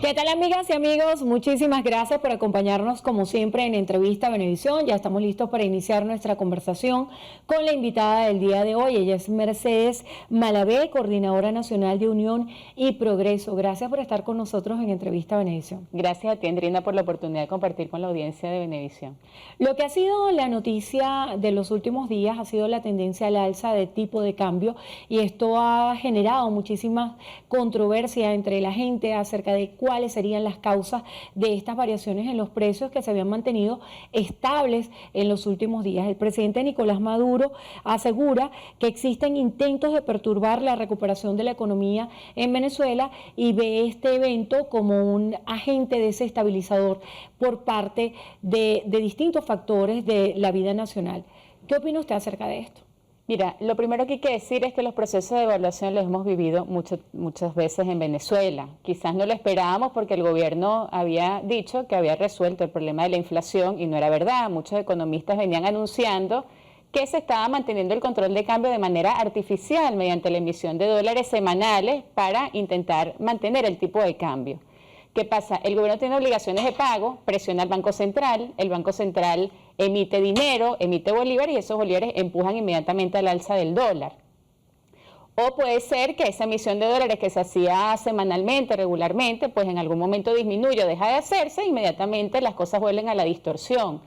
¿Qué tal, amigas y amigos? Muchísimas gracias por acompañarnos como siempre en Entrevista Venevisión. Ya estamos listos para iniciar nuestra conversación con la invitada del día de hoy. Ella es Mercedes Malavé, Coordinadora Nacional de Unión y Progreso. Gracias por estar con nosotros en Entrevista Venevisión. Gracias a ti, Andrina, por la oportunidad de compartir con la audiencia de Venevisión. Lo que ha sido la noticia de los últimos días ha sido la tendencia al alza de tipo de cambio, y esto ha generado muchísima controversia entre la gente acerca de cuáles serían las causas de estas variaciones en los precios que se habían mantenido estables en los últimos días. El presidente Nicolás Maduro asegura que existen intentos de perturbar la recuperación de la economía en Venezuela y ve este evento como un agente desestabilizador por parte de distintos factores de la vida nacional. ¿Qué opina usted acerca de esto? Mira, lo primero que hay que decir es que los procesos de evaluación los hemos vivido muchas veces en Venezuela. Quizás no lo esperábamos porque el gobierno había dicho que había resuelto el problema de la inflación y no era verdad. Muchos economistas venían anunciando que se estaba manteniendo el control de cambio de manera artificial mediante la emisión de dólares semanales para intentar mantener el tipo de cambio. ¿Qué pasa? El gobierno tiene obligaciones de pago, presiona al Banco Central, el Banco Central emite dinero, emite bolívares y esos bolívares empujan inmediatamente al alza del dólar. O puede ser que esa emisión de dólares que se hacía semanalmente, regularmente, pues en algún momento disminuye o deja de hacerse e inmediatamente las cosas vuelven a la distorsión.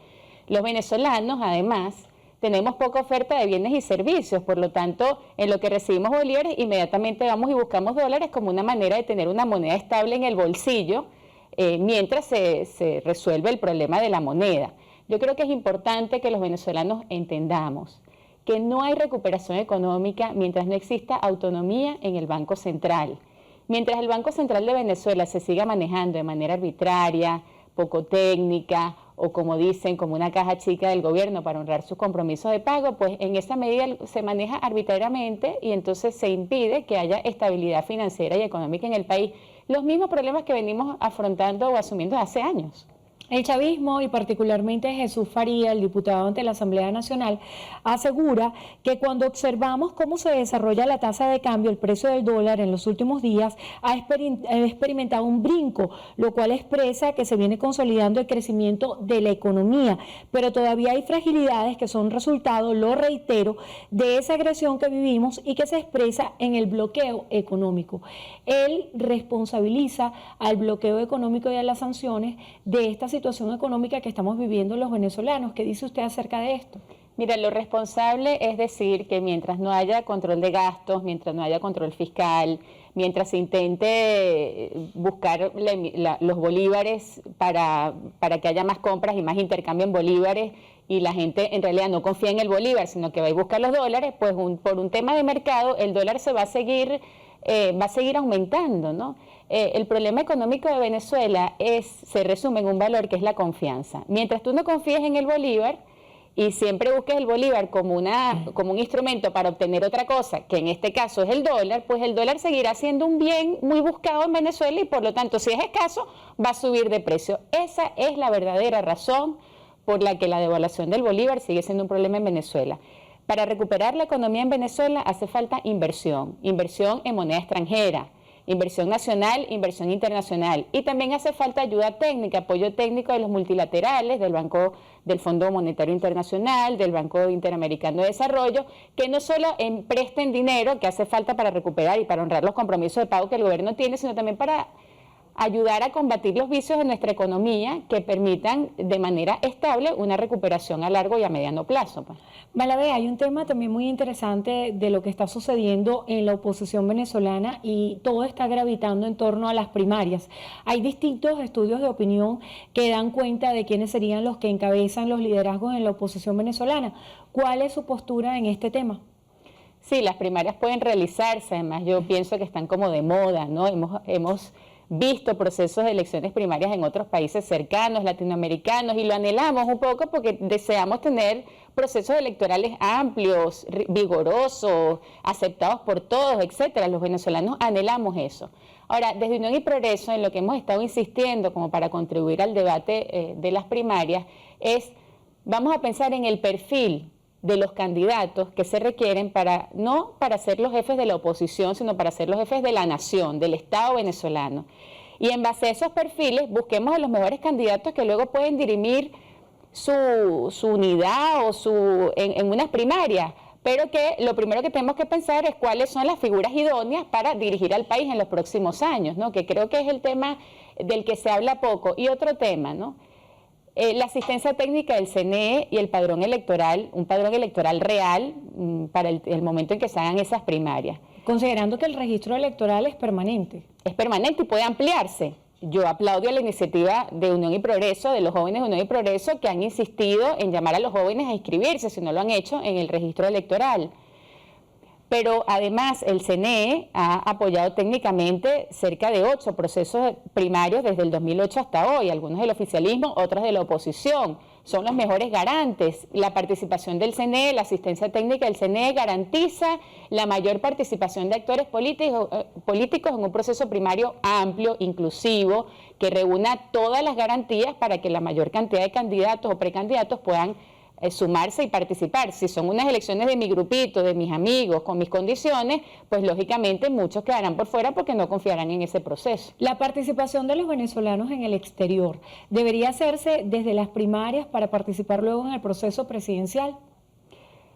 Los venezolanos, además, tenemos poca oferta de bienes y servicios, por lo tanto, en lo que recibimos bolívares, inmediatamente vamos y buscamos dólares como una manera de tener una moneda estable en el bolsillo mientras se resuelve el problema de la moneda. Yo creo que es importante que los venezolanos entendamos que no hay recuperación económica mientras no exista autonomía en el Banco Central. Mientras el Banco Central de Venezuela se siga manejando de manera arbitraria, poco técnica, o como dicen, como una caja chica del gobierno para honrar sus compromisos de pago, pues en esa medida se maneja arbitrariamente y entonces se impide que haya estabilidad financiera y económica en el país. Los mismos problemas que venimos afrontando o asumiendo hace años. El chavismo, y particularmente Jesús Faría, el diputado ante la Asamblea Nacional, asegura que cuando observamos cómo se desarrolla la tasa de cambio, el precio del dólar en los últimos días ha experimentado un brinco, lo cual expresa que se viene consolidando el crecimiento de la economía, pero todavía hay fragilidades que son resultado, lo reitero, de esa agresión que vivimos y que se expresa en el bloqueo económico. Él responsabiliza al bloqueo económico y a las sanciones de esta situación económica que estamos viviendo los venezolanos. ¿Qué dice usted acerca de esto? Mira, lo responsable es decir que mientras no haya control de gastos, mientras no haya control fiscal, mientras se intente buscar los bolívares para que haya más compras y más intercambio en bolívares, y la gente en realidad no confía en el bolívar, sino que va a buscar los dólares, pues por un tema de mercado el dólar se va a seguir aumentando, ¿no? El problema económico de Venezuela se resume en un valor que es la confianza. Mientras tú no confíes en el bolívar y siempre busques el bolívar como un instrumento para obtener otra cosa, que en este caso es el dólar, pues el dólar seguirá siendo un bien muy buscado en Venezuela y por lo tanto, si es escaso, va a subir de precio. Esa es la verdadera razón por la que la devaluación del bolívar sigue siendo un problema en Venezuela. Para recuperar la economía en Venezuela hace falta inversión en moneda extranjera, inversión nacional, inversión internacional, y también hace falta ayuda técnica, apoyo técnico de los multilaterales, del Fondo Monetario Internacional, del Banco Interamericano de Desarrollo, que no solo presten dinero que hace falta para recuperar y para honrar los compromisos de pago que el gobierno tiene, sino también para ayudar a combatir los vicios de nuestra economía que permitan de manera estable una recuperación a largo y a mediano plazo. Pues. Malavé, hay un tema también muy interesante de lo que está sucediendo en la oposición venezolana y todo está gravitando en torno a las primarias. Hay distintos estudios de opinión que dan cuenta de quiénes serían los que encabezan los liderazgos en la oposición venezolana. ¿Cuál es su postura en este tema? Sí, las primarias pueden realizarse, además yo pienso que están como de moda, ¿no? Hemos visto procesos de elecciones primarias en otros países cercanos, latinoamericanos, y lo anhelamos un poco porque deseamos tener procesos electorales amplios, vigorosos, aceptados por todos, etcétera. Los venezolanos anhelamos eso. Ahora, desde Unión y Progreso, en lo que hemos estado insistiendo como para contribuir al debate de las primarias, vamos a pensar en el perfil de los candidatos que se requieren no para ser los jefes de la oposición, sino para ser los jefes de la nación, del Estado venezolano. Y en base a esos perfiles busquemos a los mejores candidatos que luego pueden dirimir su unidad o en unas primarias, pero que lo primero que tenemos que pensar es cuáles son las figuras idóneas para dirigir al país en los próximos años, ¿no? Que creo que es el tema del que se habla poco. Y otro tema, ¿no? La asistencia técnica del CNE y el padrón electoral, un padrón electoral real para el momento en que se hagan esas primarias. Considerando que el registro electoral es permanente. Es permanente y puede ampliarse. Yo aplaudo a la iniciativa de Unión y Progreso, de los jóvenes de Unión y Progreso, que han insistido en llamar a los jóvenes a inscribirse, si no lo han hecho, en el registro electoral. Pero además el CNE ha apoyado técnicamente cerca de 8 procesos primarios desde el 2008 hasta hoy, algunos del oficialismo, otros de la oposición. Son los mejores garantes. La participación del CNE, la asistencia técnica del CNE garantiza la mayor participación de actores políticos en un proceso primario amplio, inclusivo, que reúna todas las garantías para que la mayor cantidad de candidatos o precandidatos puedan sumarse y participar. Si son unas elecciones de mi grupito, de mis amigos, con mis condiciones, pues lógicamente muchos quedarán por fuera porque no confiarán en ese proceso. La participación de los venezolanos en el exterior debería hacerse desde las primarias para participar luego en el proceso presidencial.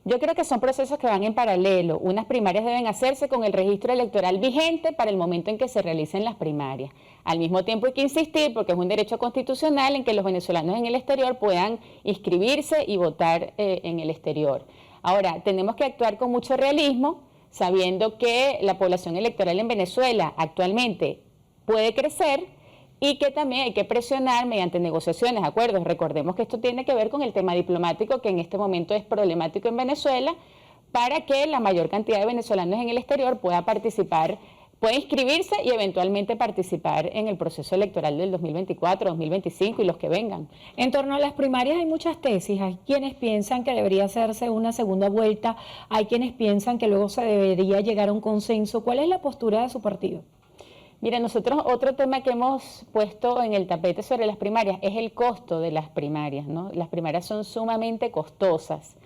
Yo creo que son procesos que van en paralelo. Unas primarias deben hacerse con el registro electoral vigente para el momento en que se realicen las primarias. Al mismo tiempo hay que insistir, porque es un derecho constitucional, en que los venezolanos en el exterior puedan inscribirse y votar en el exterior. Ahora, tenemos que actuar con mucho realismo, sabiendo que la población electoral en Venezuela actualmente puede crecer, y que también hay que presionar mediante negociaciones, acuerdos. Recordemos que esto tiene que ver con el tema diplomático, que en este momento es problemático en Venezuela, para que la mayor cantidad de venezolanos en el exterior pueda participar, pueda inscribirse y eventualmente participar en el proceso electoral del 2024, 2025 y los que vengan. En torno a las primarias hay muchas tesis. Hay quienes piensan que debería hacerse una segunda vuelta, hay quienes piensan que luego se debería llegar a un consenso. ¿Cuál es la postura de su partido? Mira, nosotros otro tema que hemos puesto en el tapete sobre las primarias es el costo de las primarias, ¿no? Las primarias son sumamente costosas.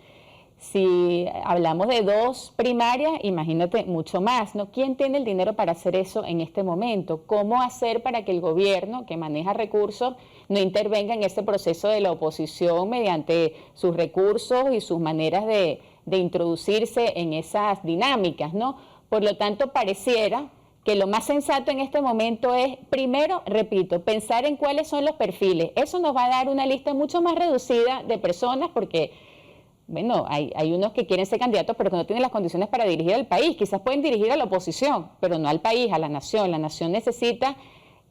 Si hablamos de 2 primarias, imagínate mucho más, ¿no? ¿Quién tiene el dinero para hacer eso en este momento? ¿Cómo hacer para que el gobierno, que maneja recursos, no intervenga en ese proceso de la oposición mediante sus recursos y sus maneras de introducirse en esas dinámicas, ¿no? Por lo tanto, pareciera que lo más sensato en este momento es, primero, repito, pensar en cuáles son los perfiles. Eso nos va a dar una lista mucho más reducida de personas porque, bueno, hay unos que quieren ser candidatos pero que no tienen las condiciones para dirigir al país. Quizás pueden dirigir a la oposición, pero no al país, a la nación. La nación necesita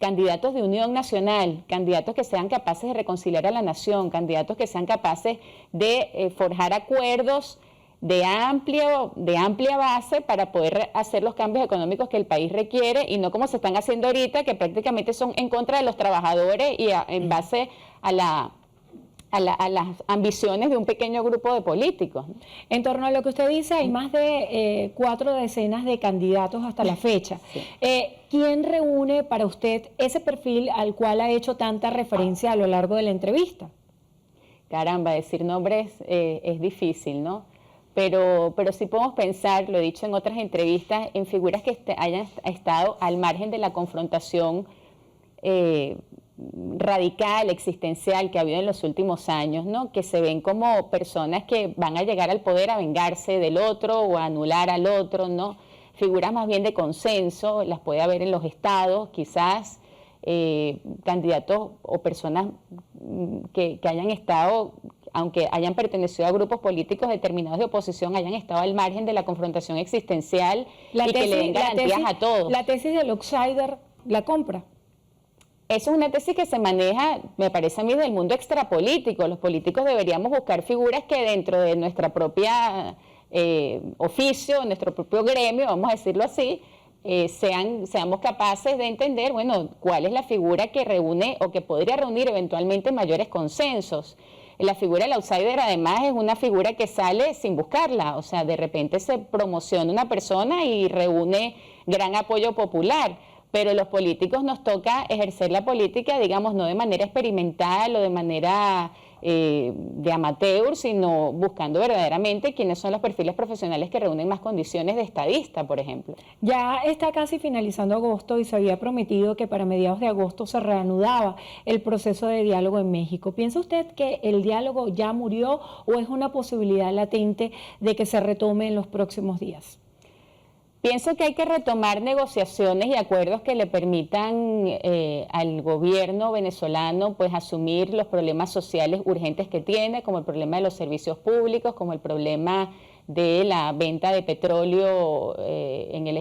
candidatos de unión nacional, candidatos que sean capaces de reconciliar a la nación, candidatos que sean capaces de forjar acuerdos de amplia base para poder hacer los cambios económicos que el país requiere y no como se están haciendo ahorita, que prácticamente son en contra de los trabajadores y en base a las ambiciones de un pequeño grupo de políticos. En torno a lo que usted dice, hay más de 4 decenas de candidatos hasta la fecha. Sí. ¿Quién reúne para usted ese perfil al cual ha hecho tanta referencia a lo largo de la entrevista? Caramba, decir nombres es difícil, ¿no? Pero sí podemos pensar, lo he dicho en otras entrevistas, en figuras que hayan estado al margen de la confrontación radical, existencial que ha habido en los últimos años, ¿no? Que se ven como personas que van a llegar al poder a vengarse del otro o a anular al otro, ¿no? Figuras más bien de consenso, las puede haber en los estados, quizás candidatos o personas que hayan estado, aunque hayan pertenecido a grupos políticos determinados de oposición, hayan estado al margen de la confrontación existencial que le den garantías a todos. La tesis del outsider, ¿la compra? Eso es una tesis que se maneja, me parece a mí, del mundo extrapolítico. Los políticos deberíamos buscar figuras que dentro de nuestra propia oficio, nuestro propio gremio, vamos a decirlo así, seamos capaces de entender, bueno, cuál es la figura que reúne o que podría reunir eventualmente mayores consensos. La figura del outsider además es una figura que sale sin buscarla, o sea, de repente se promociona una persona y reúne gran apoyo popular, pero los políticos nos toca ejercer la política, digamos, no de manera experimental o de manera de amateur, sino buscando verdaderamente quiénes son los perfiles profesionales que reúnen más condiciones de estadista, por ejemplo. Ya está casi finalizando agosto y se había prometido que para mediados de agosto se reanudaba el proceso de diálogo en México. ¿Piensa usted que el diálogo ya murió o es una posibilidad latente de que se retome en los próximos días? Pienso que hay que retomar negociaciones y acuerdos que le permitan al gobierno venezolano pues asumir los problemas sociales urgentes que tiene, como el problema de los servicios públicos, como el problema de la venta de petróleo en el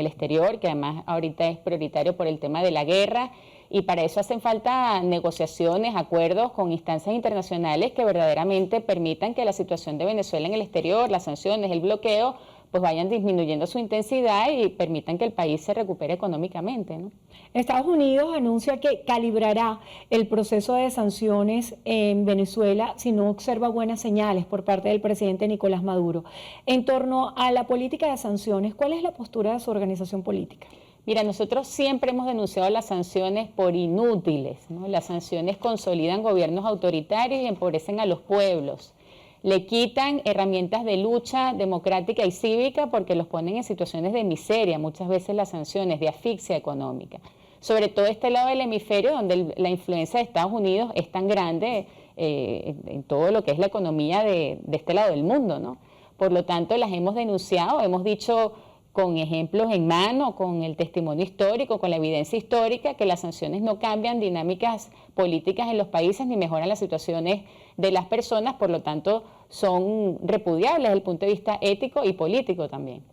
exterior, que además ahorita es prioritario por el tema de la guerra, y para eso hacen falta negociaciones, acuerdos con instancias internacionales que verdaderamente permitan que la situación de Venezuela en el exterior, las sanciones, el bloqueo, pues vayan disminuyendo su intensidad y permitan que el país se recupere económicamente, ¿no? Estados Unidos anuncia que calibrará el proceso de sanciones en Venezuela si no observa buenas señales por parte del presidente Nicolás Maduro. En torno a la política de sanciones, ¿cuál es la postura de su organización política? Mira, nosotros siempre hemos denunciado las sanciones por inútiles, ¿no? Las sanciones consolidan gobiernos autoritarios y empobrecen a los pueblos. Le quitan herramientas de lucha democrática y cívica porque los ponen en situaciones de miseria, muchas veces las sanciones, de asfixia económica. Sobre todo este lado del hemisferio donde la influencia de Estados Unidos es tan grande en todo lo que es la economía de este lado del mundo, ¿no? Por lo tanto, las hemos denunciado, hemos dicho con ejemplos en mano, con el testimonio histórico, con la evidencia histórica, que las sanciones no cambian dinámicas políticas en los países ni mejoran las situaciones de las personas, por lo tanto son repudiables desde el punto de vista ético y político también.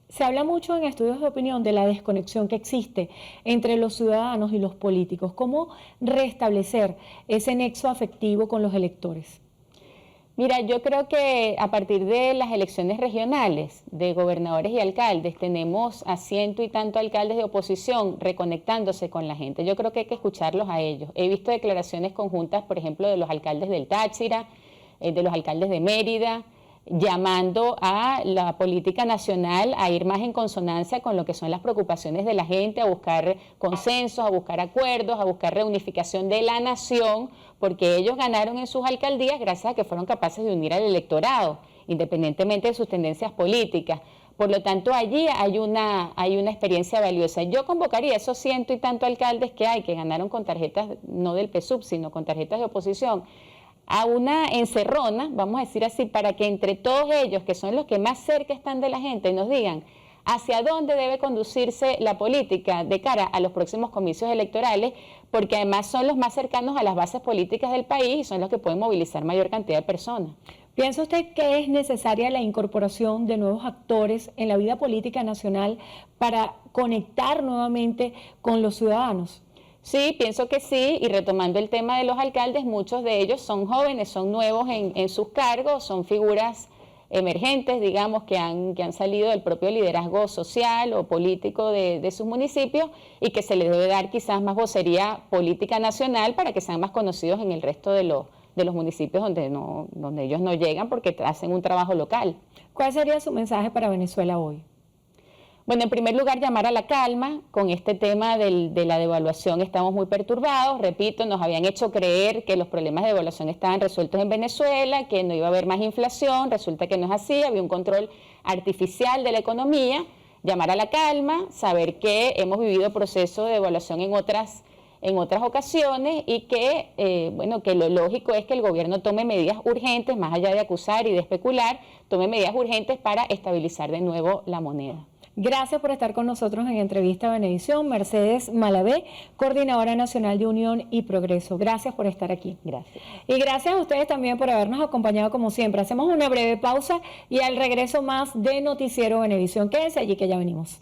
Se habla mucho en estudios de opinión de la desconexión que existe entre los ciudadanos y los políticos. ¿Cómo restablecer ese nexo afectivo con los electores? Mira, yo creo que a partir de las elecciones regionales de gobernadores y alcaldes tenemos a ciento y tanto alcaldes de oposición reconectándose con la gente. Yo creo que hay que escucharlos a ellos. He visto declaraciones conjuntas, por ejemplo, de los alcaldes del Táchira, de los alcaldes de Mérida, llamando a la política nacional a ir más en consonancia con lo que son las preocupaciones de la gente, a buscar consensos, a buscar acuerdos, a buscar reunificación de la nación, porque ellos ganaron en sus alcaldías gracias a que fueron capaces de unir al electorado, independientemente de sus tendencias políticas. Por lo tanto, allí hay una experiencia valiosa. Yo convocaría a esos ciento y tanto alcaldes que ganaron con tarjetas, no del PSUV, sino con tarjetas de oposición, a una encerrona, vamos a decir así, para que entre todos ellos, que son los que más cerca están de la gente, nos digan hacia dónde debe conducirse la política de cara a los próximos comicios electorales, porque además son los más cercanos a las bases políticas del país y son los que pueden movilizar mayor cantidad de personas. ¿Piensa usted que es necesaria la incorporación de nuevos actores en la vida política nacional para conectar nuevamente con los ciudadanos? Sí, pienso que sí, y retomando el tema de los alcaldes, muchos de ellos son jóvenes, son nuevos en sus cargos, son figuras emergentes, digamos, que han salido del propio liderazgo social o político de sus municipios y que se les debe dar quizás más vocería política nacional para que sean más conocidos en el resto de los municipios donde ellos no llegan porque hacen un trabajo local. ¿Cuál sería su mensaje para Venezuela hoy? Bueno, en primer lugar, llamar a la calma. Con este tema de la devaluación estamos muy perturbados. Repito, nos habían hecho creer que los problemas de devaluación estaban resueltos en Venezuela, que no iba a haber más inflación. Resulta que no es así, había un control artificial de la economía. Llamar a la calma, saber que hemos vivido procesos de devaluación en otras ocasiones y que lo lógico es que el gobierno tome medidas urgentes, más allá de acusar y de especular, tome medidas urgentes para estabilizar de nuevo la moneda. Gracias por estar con nosotros en Entrevista Venevisión. Mercedes Malavé, Coordinadora Nacional de Unión y Progreso. Gracias por estar aquí. Gracias. Y gracias a ustedes también por habernos acompañado como siempre. Hacemos una breve pausa y al regreso más de Noticiero Venevisión. Quédense allí que ya venimos.